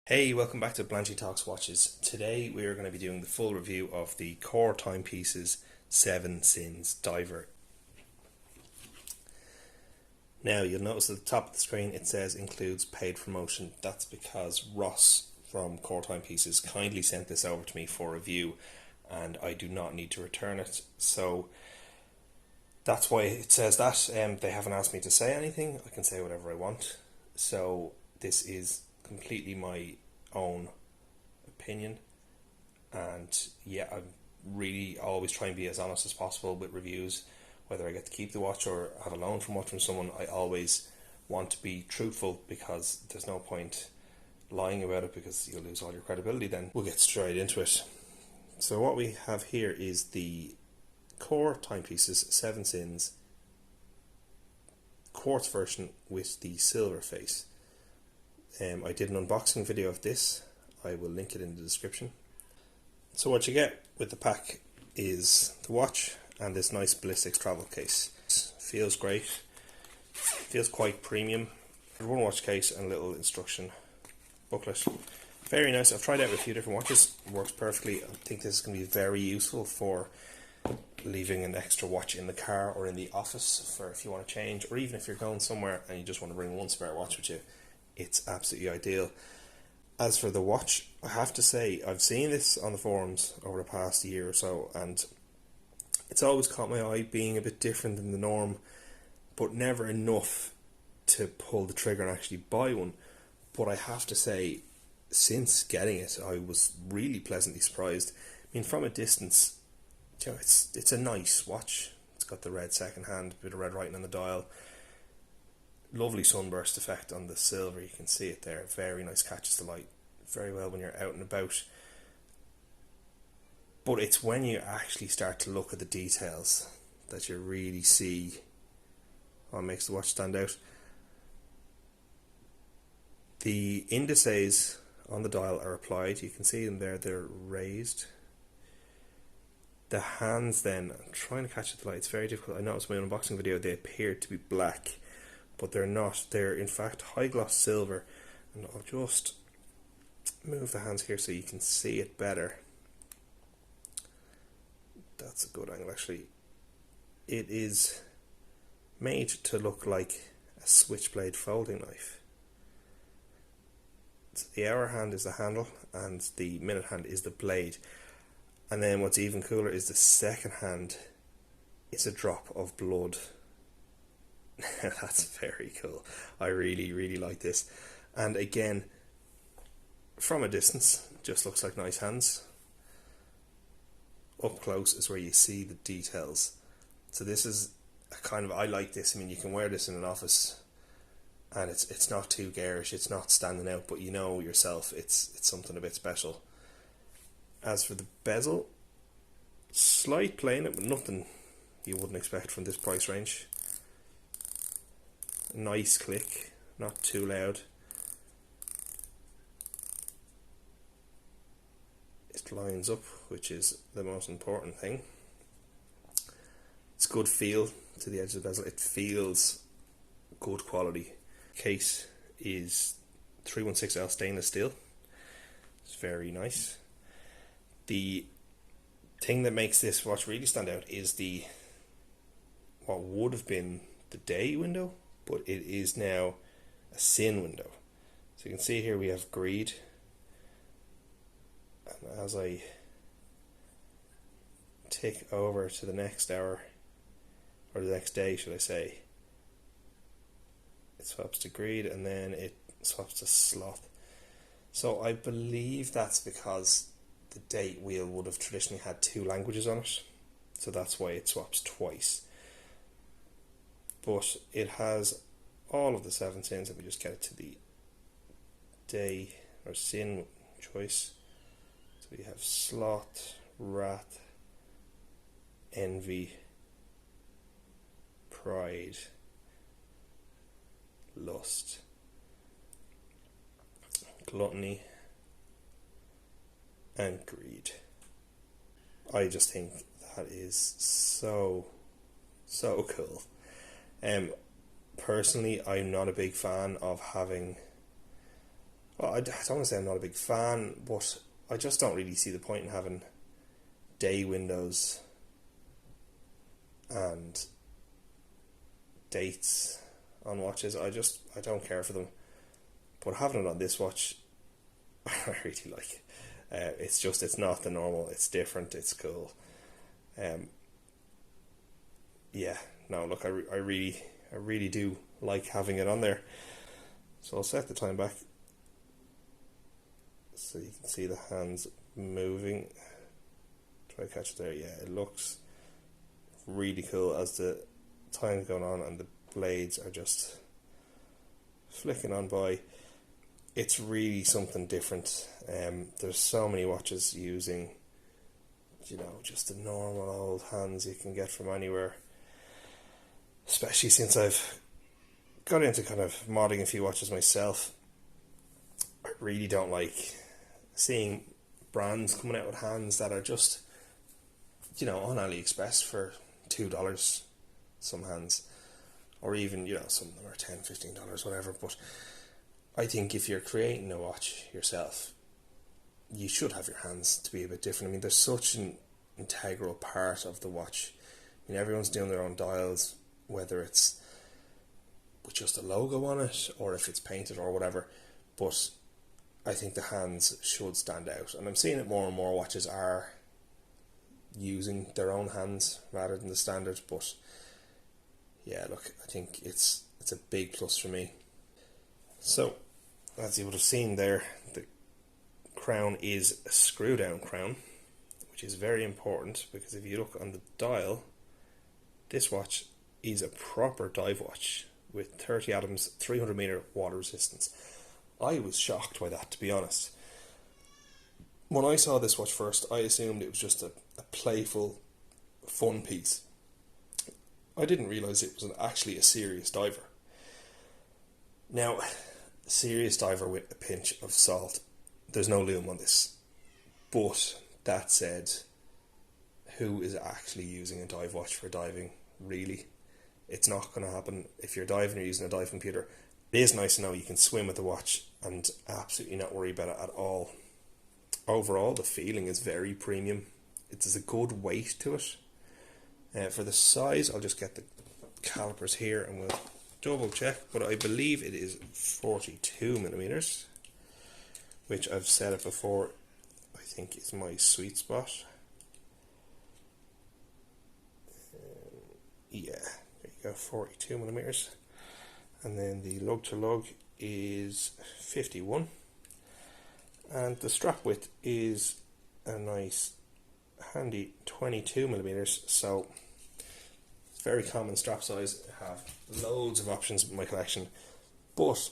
Hey, welcome back to Blanchy Talks Watches. Today we are going to be doing the full review of the Core Timepieces 7 Sins Diver. Now you'll notice at the top of the screen it says includes paid promotion. That's because Ross from Core Timepieces kindly sent this over to me for review and I do not need to return it. So that's why it says that. They haven't asked me to say anything. I can say whatever I want. So this is completely my own opinion, and yeah, I really always try and be as honest as possible with reviews. Whether I get to keep the watch or have a loan from watch from someone, I always want to be truthful because there's no point lying about it because you'll lose all your credibility then. We'll get straight into it. So what we have here is the Core Timepieces 7 Sins Quartz version with the silver face. I did an unboxing video of this. I will link it in the description. So what you get with the pack is the watch and this nice Ballistic travel case. Feels great. Feels quite premium. One watch case and a little instruction booklet. Very nice. I've tried out a few different watches. Works perfectly. I think this is going to be very useful for leaving an extra watch in the car or in the office for if you want to change, or even if you're going somewhere and you just want to bring one spare watch with you. It's absolutely ideal. As for the watch, I have to say I've seen this on the forums over the past year or so, and it's always caught my eye being a bit different than the norm, but never enough to pull the trigger and actually buy one. But I have to say, since getting it, I was really pleasantly surprised. I mean, from a distance, you know, it's a nice watch. It's got the red second hand, bit of red writing on the dial. Lovely sunburst effect on the silver, you can see it there. Very nice, catches the light very well when you're out and about. But it's when you actually start to look at the details that you really see what makes the watch stand out. The indices on the dial are applied, you can see them there, they're raised. The hands then, I'm trying to catch the light, it's very difficult. I noticed in my unboxing video they appeared to be black, but they're not. They're in fact high gloss silver, and I'll just move the hands here so you can see it better. That's a good angle actually. It is made to look like a switchblade folding knife. So the hour hand is the handle and the minute hand is the blade, and then what's even cooler is the second hand is a drop of blood. That's very cool. I really like this. And again, from a distance, just looks like nice hands. Up close is where you see the details. So this is a kind of, I like this. I mean, you can wear this in an office and it's not too garish, it's not standing out, but you know yourself it's something a bit special. As for the bezel, slight plain, but nothing you wouldn't expect from this price range. Nice click, not too loud. It lines up, which is the most important thing. It's good feel to the edge of the bezel. It feels good quality. Case is 316L stainless steel. It's very nice. The thing that makes this watch really stand out is the what would have been the day window, but it is now a sin window. So you can see here we have greed, and as I tick over to the next hour, or the next day should I say, it swaps to greed and then it swaps to sloth. So I believe that's because the date wheel would have traditionally had two languages on it, so that's why it swaps twice. But it has all of the 7 sins. Let me just get it to the day or sin choice. So we have sloth, wrath, envy, pride, lust, gluttony, and greed. I just think that is so cool. Personally, I'm not a big fan of having, well, I don't want to say I'm not a big fan, but I just don't really see the point in having day windows and dates on watches. I don't care for them. But having it on this watch, I really like it. It's not the normal. It's different. It's cool. Yeah. No, look, I really do like having it on there. So I'll set the time back so you can see the hands moving. Try to catch it there. Yeah, it looks really cool as the time's going on and the blades are just flicking on by. It's really something different. There's so many watches using, just the normal old hands you can get from anywhere. Especially since I've got into kind of modding a few watches myself. I really don't like seeing brands coming out with hands that are just, on AliExpress for $2, some hands. Or even, some of them are $10, $15, whatever. But I think if you're creating a watch yourself, you should have your hands to be a bit different. I mean, they're such an integral part of the watch. I mean, everyone's doing their own dials, whether it's with just a logo on it or if it's painted or whatever. But I think the hands should stand out. And I'm seeing it more and more. Watches are using their own hands rather than the standard. But yeah, look, I think it's a big plus for me. So, as you would have seen there, the crown is a screw down crown, which is very important because if you look on the dial, this watch is a proper dive watch with 30 atoms, 300 meter water resistance. I was shocked by that, to be honest. When I saw this watch first, I assumed it was just a playful, fun piece. I didn't realise it was actually a serious diver. Now, serious diver with a pinch of salt. There's no lume on this. But that said, who is actually using a dive watch for diving? Really? It's not going to happen. If you're diving, you're using a dive computer. It is nice to know you can swim with the watch and absolutely not worry about it at all. Overall, the feeling is very premium. It has a good weight to it. For the size, I'll just get the calipers here and we'll double check, but I believe it is 42 millimeters, which I've said it before, I think is my sweet spot. Yeah, there you go, 42 millimeters. And then the lug to lug is 51. And the strap width is a nice handy 22 millimeters. So it's very common strap size. I have loads of options in my collection, but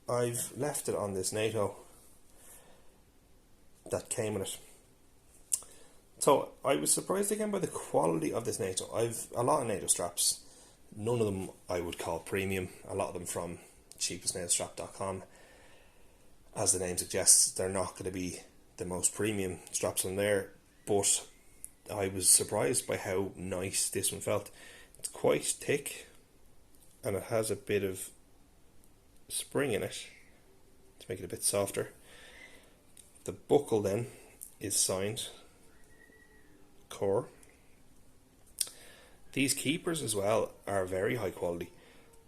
I've left it on this NATO that came with it. So I was surprised again by the quality of this NATO. I've a lot of NATO straps. None of them I would call premium. A lot of them from cheapestnatostrap.com. As the name suggests, they're not going to be the most premium straps on there, but I was surprised by how nice this one felt. It's quite thick and it has a bit of spring in it to make it a bit softer. The buckle then is signed Core. These keepers as well are very high quality.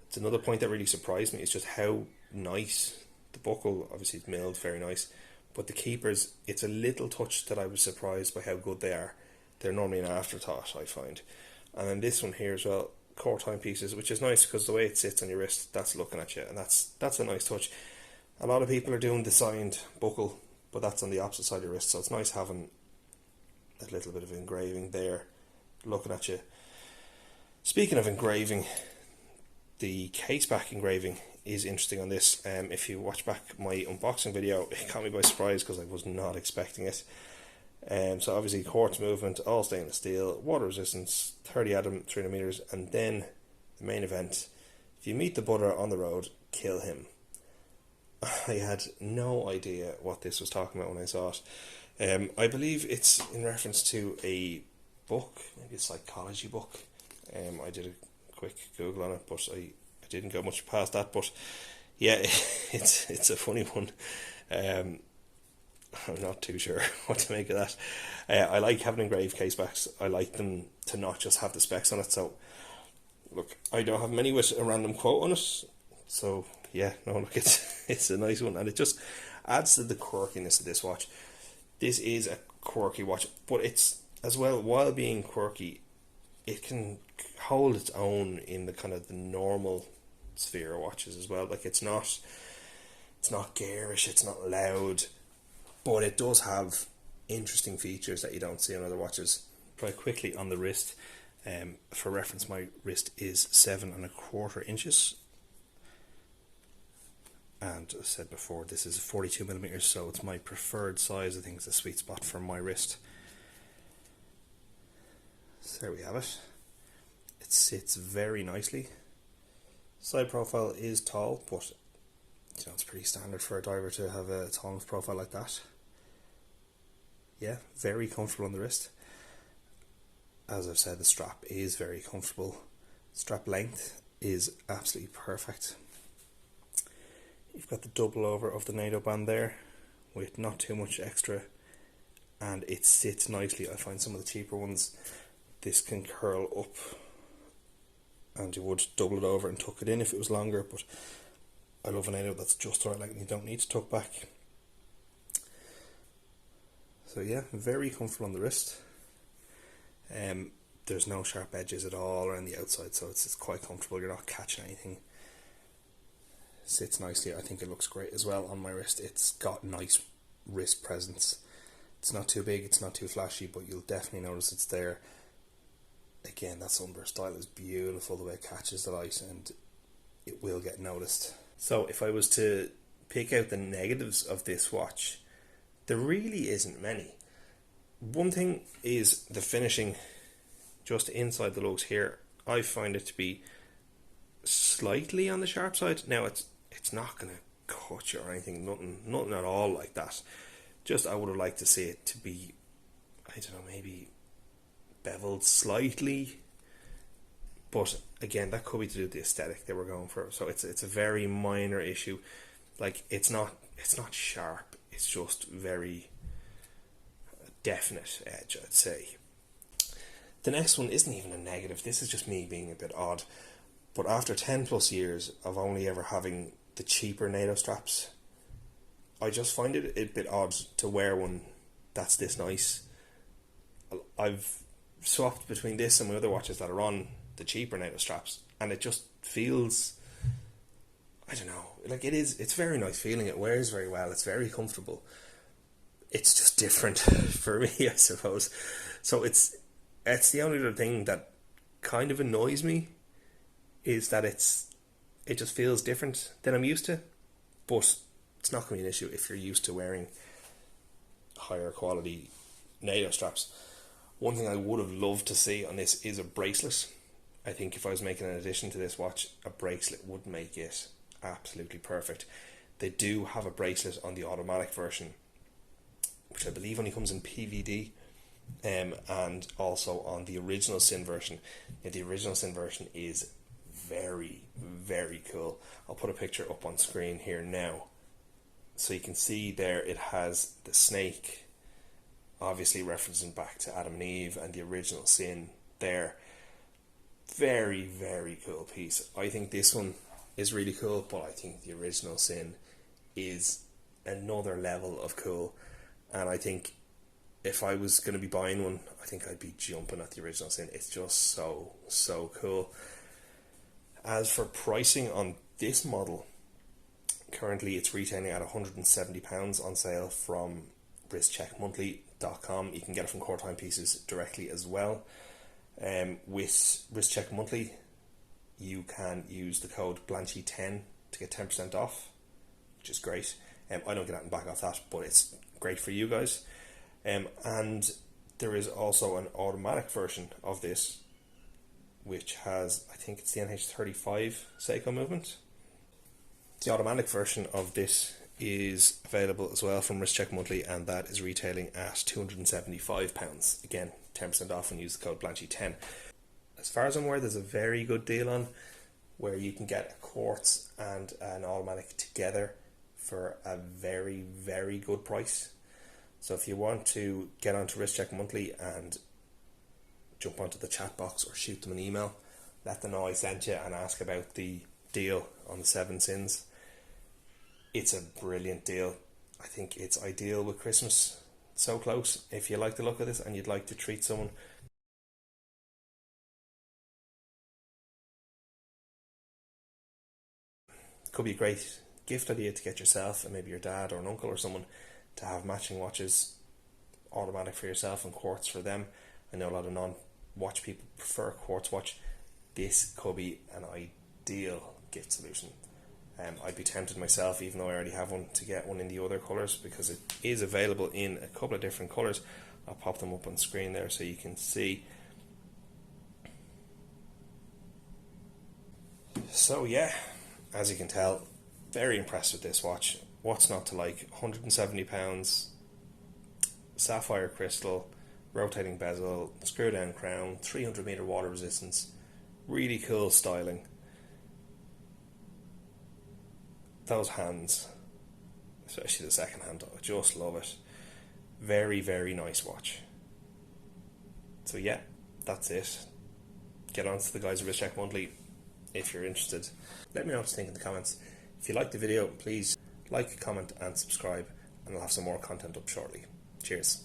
It's another point that really surprised me. It's just how nice the buckle, obviously it's milled, very nice, but the keepers, it's a little touch that I was surprised by how good they are. They're normally an afterthought, I find. And then this one here as well, Core Timepieces, which is nice because the way it sits on your wrist, that's looking at you, and that's a nice touch. A lot of people are doing the signed buckle, but that's on the opposite side of your wrist, so it's nice having a little bit of engraving there looking at you. Speaking of engraving, the case back engraving is interesting on this. If you watch back my unboxing video, it caught me by surprise because I was not expecting it. So obviously quartz movement, all stainless steel, water resistance, 30 atom, 300 meters, and then the main event. If you meet the butter on the road, kill him. I had no idea what this was talking about when I saw it. I believe it's in reference to a book, maybe a psychology book. I did a quick Google on it, but I didn't go much past that. But yeah, it's a funny one. I'm not too sure what to make of that. I like having engraved case backs. I like them to not just have the specs on it. So, look, I don't have many with a random quote on it. So, yeah, no, look, it's a nice one. And it just adds to the quirkiness of this watch. This is a quirky watch, but it's, as well, while being quirky, it can hold its own in the kind of the normal sphere of watches as well. Like, it's not garish, it's not loud, but it does have interesting features that you don't see on other watches. Quite quickly on the wrist, for reference, my wrist is 7.25 inches, and as I said before, this is 42 millimeters, so it's my preferred size. I think it's a sweet spot for my wrist. So there we have it. It sits very nicely. Side profile is tall, but you know, it's pretty standard for a diver to have a tall enough profile like that. Yeah, very comfortable on the wrist. As I've said, the strap is very comfortable. Strap length is absolutely perfect. You've got the double over of the NATO band there with not too much extra, and it sits nicely. I find some of the cheaper ones, this can curl up and you would double it over and tuck it in if it was longer, but I love a NATO that's just right, like, you don't need to tuck back. So yeah, very comfortable on the wrist. There's no sharp edges at all around the outside, so it's quite comfortable. You're not catching anything. Sits nicely. I think it looks great as well on my wrist. It's got nice wrist presence. It's not too big, it's not too flashy, but you'll definitely notice it's there. Again, that sunburst style is beautiful, the way it catches the light, and it will get noticed. So if I was to pick out the negatives of this watch, there really isn't many. One thing is the finishing just inside the lugs here. I find it to be slightly on the sharp side. Now it's not going to cut you or anything, nothing at all like that. Just I would have liked to see it to be, I don't know, maybe beveled slightly. But again, that could be to do with the aesthetic they were going for. So it's a very minor issue. Like, it's not sharp. It's just very definite edge, I'd say. The next one isn't even a negative. This is just me being a bit odd. But after 10 plus years of only ever having the cheaper NATO straps, I just find it a bit odd to wear one that's this nice. I've swapped between this and my other watches that are on the cheaper NATO straps, and it just feels, I don't know, like it's very nice feeling. It wears very well, it's very comfortable. It's just different for me, I suppose. So it's the only other thing that kind of annoys me, is that it just feels different than I'm used to. But it's not going to be an issue if you're used to wearing higher quality NATO straps. One thing I would have loved to see on this is a bracelet. I think if I was making an addition to this watch, a bracelet would make it absolutely perfect. They do have a bracelet on the automatic version, which I believe only comes in PVD, and also on the original Sin version. Now, the original Sin version is very, very cool. I'll put a picture up on screen here now, so you can see there it has the snake, obviously referencing back to Adam and Eve and the original Sin there. Very, very cool piece. I think this one is really cool, but I think the original Sin is another level of cool, and I think if I was going to be buying one, I think I'd be jumping at the original Sin. It's just so cool. As for pricing on this model, currently it's retailing at £170 on sale from wristcheckmonthly.com. You can get it from Timepieces directly as well. With Wristcheck Monthly, you can use the code Blanchy10 to get 10% off, which is great. I don't get anything back off that, but it's great for you guys. And there is also an automatic version of this, which has, I think it's the NH35 Seiko movement. The automatic version of this is available as well from Wristcheck Monthly, and that is retailing at £275. Again, 10% off, and use the code Blanchy10. As far as I'm aware, there's a very good deal on where you can get a Quartz and an automatic together for a very, very good price. So if you want to get onto Wrist Check Monthly and jump onto the chat box or shoot them an email, let them know I sent you and ask about the deal on the 7 Sins. It's a brilliant deal. I think it's ideal with Christmas so close. If you like the look of this and you'd like to treat someone, could be a great gift idea to get yourself and maybe your dad or an uncle or someone to have matching watches, automatic for yourself and Quartz for them. I know a lot of non-watch people prefer a Quartz watch. This could be an ideal gift solution. I'd be tempted myself, even though I already have one, to get one in the other colours because it is available in a couple of different colours. I'll pop them up on screen there so you can see. So yeah, as you can tell, very impressed with this watch. What's not to like? £170, sapphire crystal, rotating bezel, screw down crown, 300 meter water resistance, really cool styling. Those hands, especially the second hand, I just love it. Very, very nice watch. So yeah, that's it. Get on to the guys at Wrist Check Monthly if you're interested. Let me know what you think in the comments. If you liked the video, please like, comment and subscribe, and I'll have some more content up shortly. Cheers.